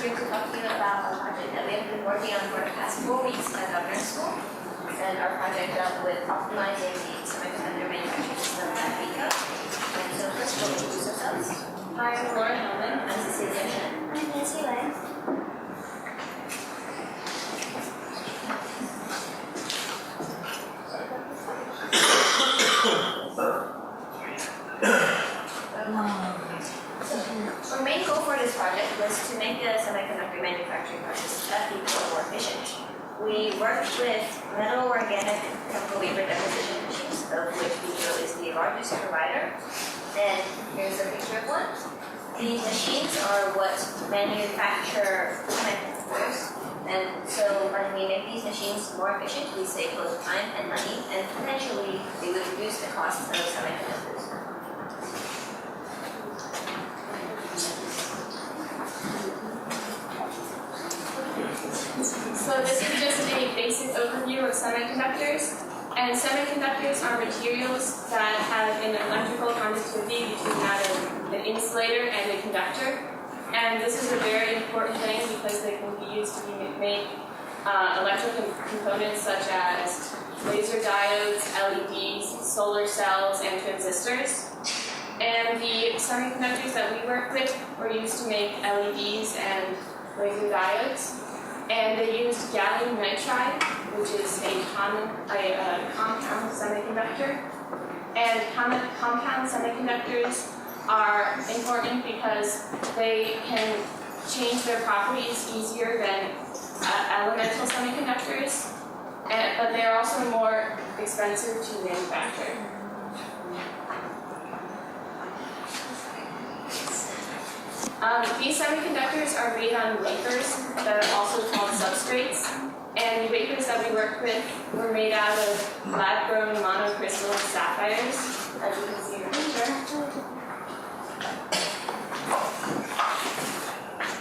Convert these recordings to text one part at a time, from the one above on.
here to talk to you about a project that we have been working on for the past 4 weeks at Rutgers School. And our project dealt with optimizing the semiconductor manufacturing system at Pico. And so first we'll introduce ourselves. Hi, I'm Laura Hellman. I'm Cecilia Shen. I'm Nancy Lang. Our main goal for this project was to make the semiconductor manufacturing process at Pico more efficient. We worked with metal organic chemical wafer deposition machines, of which Pico is the largest provider. And here's a picture of one. These machines are what manufacture semiconductors. And so when we make these machines more efficient, we save both time and money, and potentially we would reduce the cost of semiconductors. So this is just a basic overview of semiconductors. And semiconductors are materials that have an electrical conductivity between that of an insulator and a conductor. And this is a very important thing because they can be used to make electrical components such as laser diodes, LEDs, solar cells, and transistors. And the semiconductors that we work with were used to make LEDs and laser diodes. And they used gallium nitride, which is a compound semiconductor. And compound semiconductors are important because they can change their properties easier than elemental semiconductors, but they are also more expensive to manufacture. These semiconductors are made on wafers that are also called substrates, and the wafers that we worked with were made out of lab-grown monocrystalline sapphires, as you can see in the picture.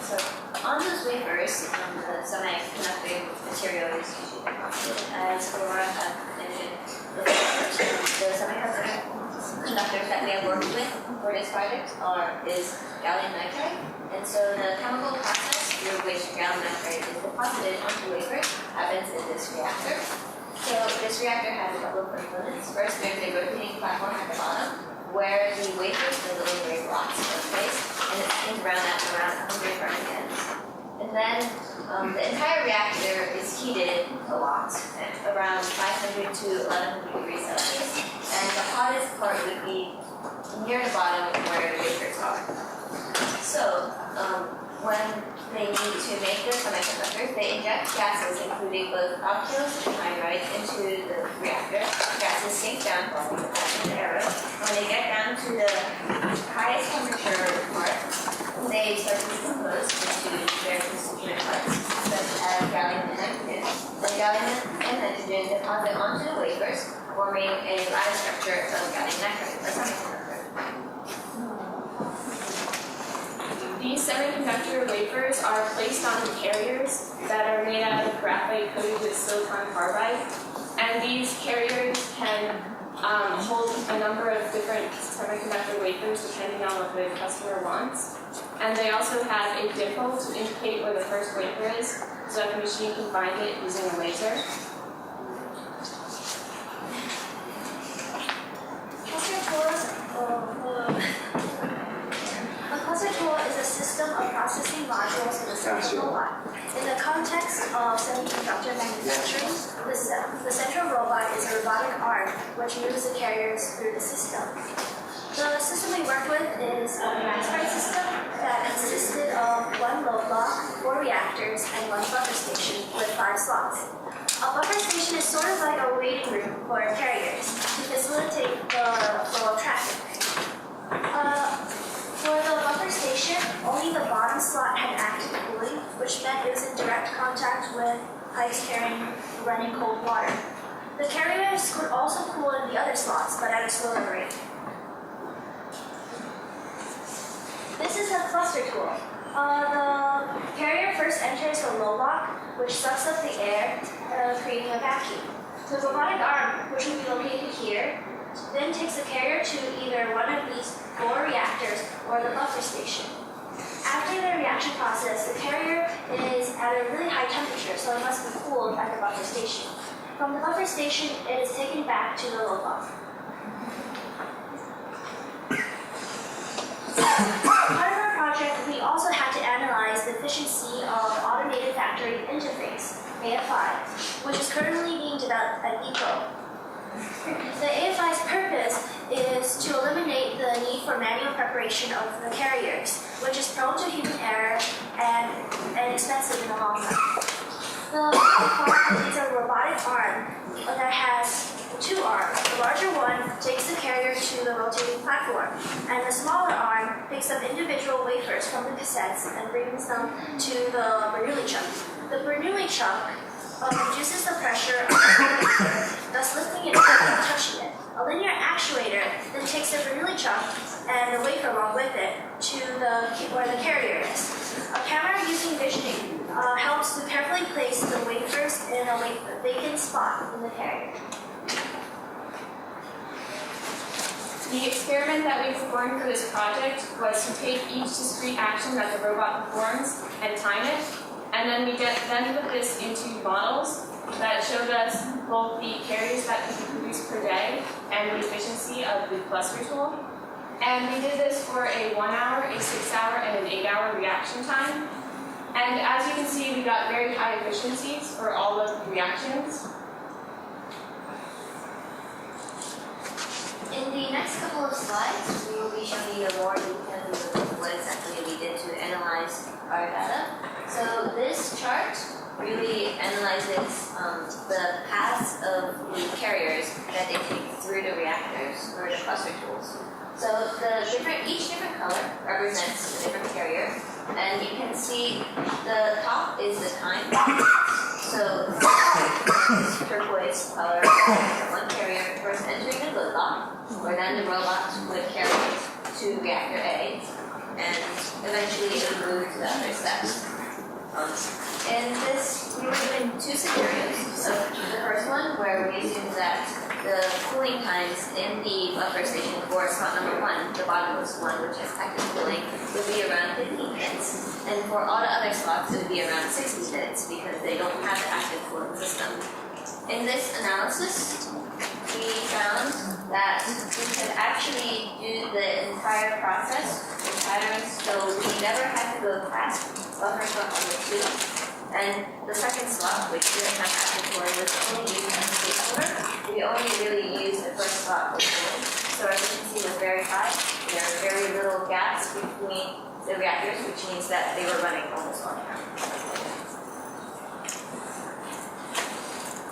So on those wafers, the semiconductor material is usually composite, as Laura mentioned. The semiconductors that we have worked with for this project is gallium nitride, and so the chemical process through which gallium nitride is deposited onto wafer happens in this reactor. So this reactor has a couple of components. First, there's a rotating platform at the bottom where the wafers, the little gray blocks, are placed, and it spins around at around 100 burning ends. And then the entire reactor is heated a lot, at around 500 to 1100 degrees Celsius, and the hottest part would be near the bottom where the wafers are. So when they need to make the semiconductors, they inject gases, including both alkyls and hydrides, into the reactor. Gases sink down, forming the passing arrow. When they get down to the highest temperature part, they start to decompose into their constituent parts, such as gallium and nitrogen. The gallium and nitrogen deposit onto the wafers, forming a lattice structure of gallium nitride, a semiconductor. These semiconductor wafers are placed on carriers that are made out of graphite coated with silicon carbide. And these carriers can hold a number of different semiconductor wafers depending on what the customer wants. And they also have a dimple to indicate where the first wafer is, so that the machine can find it using a laser. A cluster tool is a system of processing modules in a central robot. In the context of semiconductor manufacturing, the central robot is a robotic arm which moves the carriers through the system. The system we work with is a mass-spec system that consisted of one load block, 4 reactors, and 1 buffer station with 5 slots. A buffer station is sort of like a waiting room for carriers to facilitate the flow of traffic. For the buffer station, only the bottom slot had active cooling, which meant it was in direct contact with pipes carrying running cold water. The carriers could also cool in the other slots, but at a slower rate. This is a cluster tool. The carrier first enters the low lock, which sucks up the air, creating a vacuum. The robotic arm, which will be located here, then takes the carrier to either one of these 4 reactors or the buffer station. After the reaction process, the carrier is at a really high temperature, so it must be cooled at the buffer station. From the buffer station, it is taken back to the robot. Part of our project, we also had to analyze the efficiency of Automated Factory Interface, AFI, which is currently being developed at ECO. The AFI's purpose is to eliminate the need for manual preparation of the carriers, which is prone to human error and expensive in the long run. The part is a robotic arm that has two arms. The larger one takes the carrier to the rotating platform, and the smaller arm picks up individual wafers from the cassettes and brings them to the Bernoulli chuck. The Bernoulli chuck reduces the pressure of the wafer, thus lifting it up and touching it. A linear actuator then takes the Bernoulli chuck and the wafer along with it to where the carrier is. A camera using visioning helps to carefully place the wafers in a vacant spot in the carrier. The experiment that we performed for this project was to take each discrete action that the robot performs and time it, and then we then put this into models that showed us both the carriers that could be produced per day and the efficiency of the cluster tool. And we did this for a 1 hour, a 6 hour, and an 8 hour reaction time. And as you can see, we got very high efficiencies for all of the reactions. In the next couple of slides, we will be showing you more details of what exactly we did to analyze our data. So this chart really analyzes the paths of the carriers that they take through the reactors or the cluster tools. So each different color represents a different carrier, and you can see the top is the time. So this turquoise color is one carrier first entering the load lock, where then the robot would carry it to reactor A, and eventually it would move to the other steps. In this, we were given two scenarios. So the first one, where we assumed that the cooling times in the buffer station for slot number 1, the bottommost one, which has active cooling, would be around 15 minutes. And for all the other slots, it would be around 60 minutes because they don't have the active cooling system. In this analysis, we found that we could actually do the entire process in patterns, so we never had to go past buffer slot number 2. And the second slot, which didn't have active cooling, was only used as a placeholder. We only really used the first slot for cooling, so our efficiency was very high. There were very little gaps between the reactors, which means that they were running almost on time.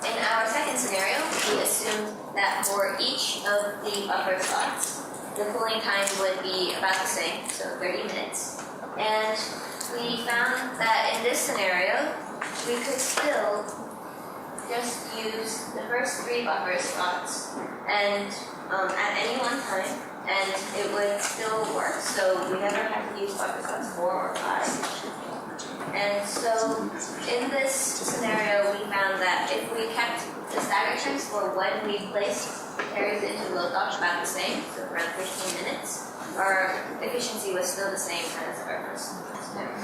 In our second scenario, we assumed that for each of the buffer slots, the cooling time would be about the same, so 30 minutes. And we found that in this scenario, we could still just use the first 3 buffer slots and at any one time, and it would still work. So we never had to use buffer slots 4 or 5. And so in this scenario, we found that if we kept the stagger times for when we placed carriers into load lock about the same, so around 15 minutes, our efficiency was still the same as our first scenario.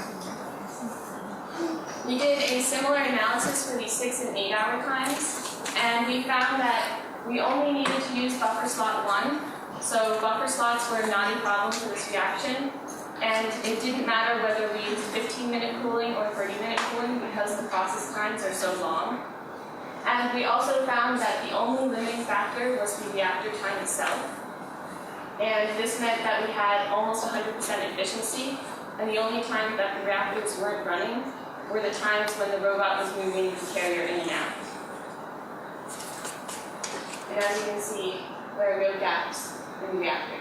We did a similar analysis for the 6 and 8 hour times, and we found that we only needed to use buffer slot 1, so buffer slots were not a problem for this reaction, and it didn't matter whether we used 15-minute cooling or 30-minute cooling because the process times are so long. And we also found that the only limiting factor was the reactor time itself, and this meant that we had almost 100% efficiency, and the only time that the reactors weren't running were the times when the robot was moving the carrier in and out. And as you can see, there are no gaps in the reactor.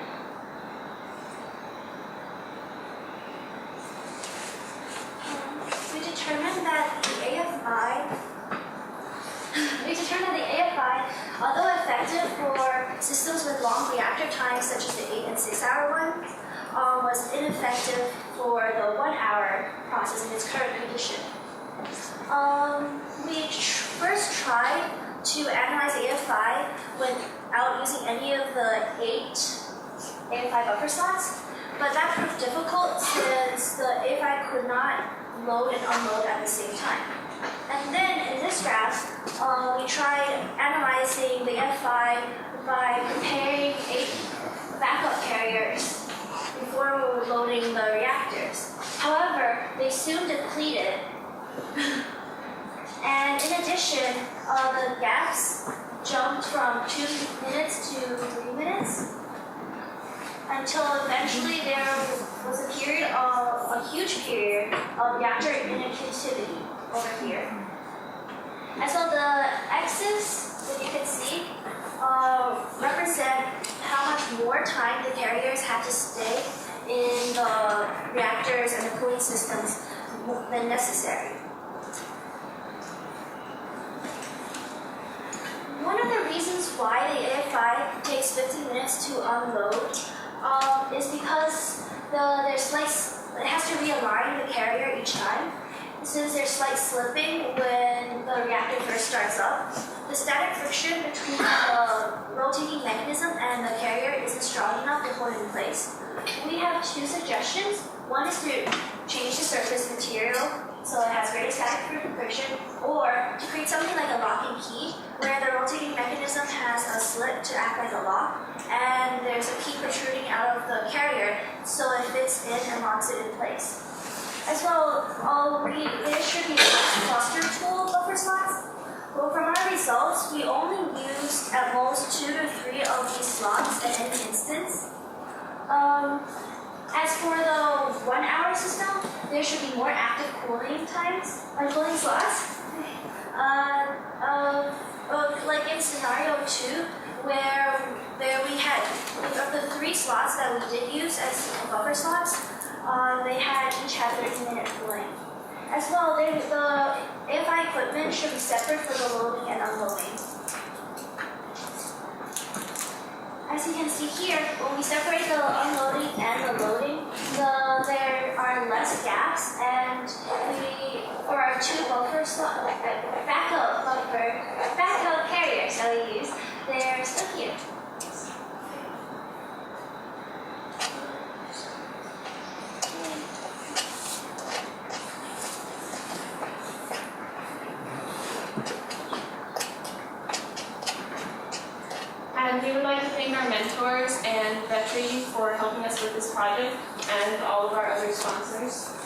We determined that the AFI, although effective for systems with long reactor times such as the 8 and 6 hour one, was ineffective for the 1 hour process in its current condition. We first tried to analyze AFI without using any of the 8 AFI buffer slots, but that proved difficult since the AFI could not load and unload at the same time. And then in this graph, we tried analyzing the FI by preparing 8 backup carriers before loading the reactors. However, they soon depleted. And in addition, the gaps jumped from 2 minutes to 3 minutes until eventually there was a huge period of reactor inactivity over here. And so the X's, that you can see, represent how much more time the carriers had to stay in the reactors and the cooling systems than necessary. One of the reasons why the AFI takes 15 minutes to unload is because it has to realign the carrier each time. Since there's slight slipping when the reactor first starts up, the static friction between the rotating mechanism and the carrier isn't strong enough to hold it in place. We have 2 suggestions. One is to change the surface material so it has greater static friction, or to create something like a locking key where the rotating mechanism has a slit to act like a lock, and there's a key protruding out of the carrier so it fits in and locks it in place. As well, there should be a cluster tool buffer slots. Well, from our results, we only used at most 2 to 3 of these slots at any instance. As for the 1-hour system, there should be more active cooling slots. Like in scenario 2, where we had, of the 3 slots that we did use as buffer slots, they each had 30-minute cooling. As well, the AFI equipment should be separate for the loading and unloading. As you can see here, when we separate the unloading and the loading, there are less gaps, and for our 2 backup carriers that we use, they're still here. And we would like to thank our mentors and Vetri for helping us with this project and all of our other sponsors.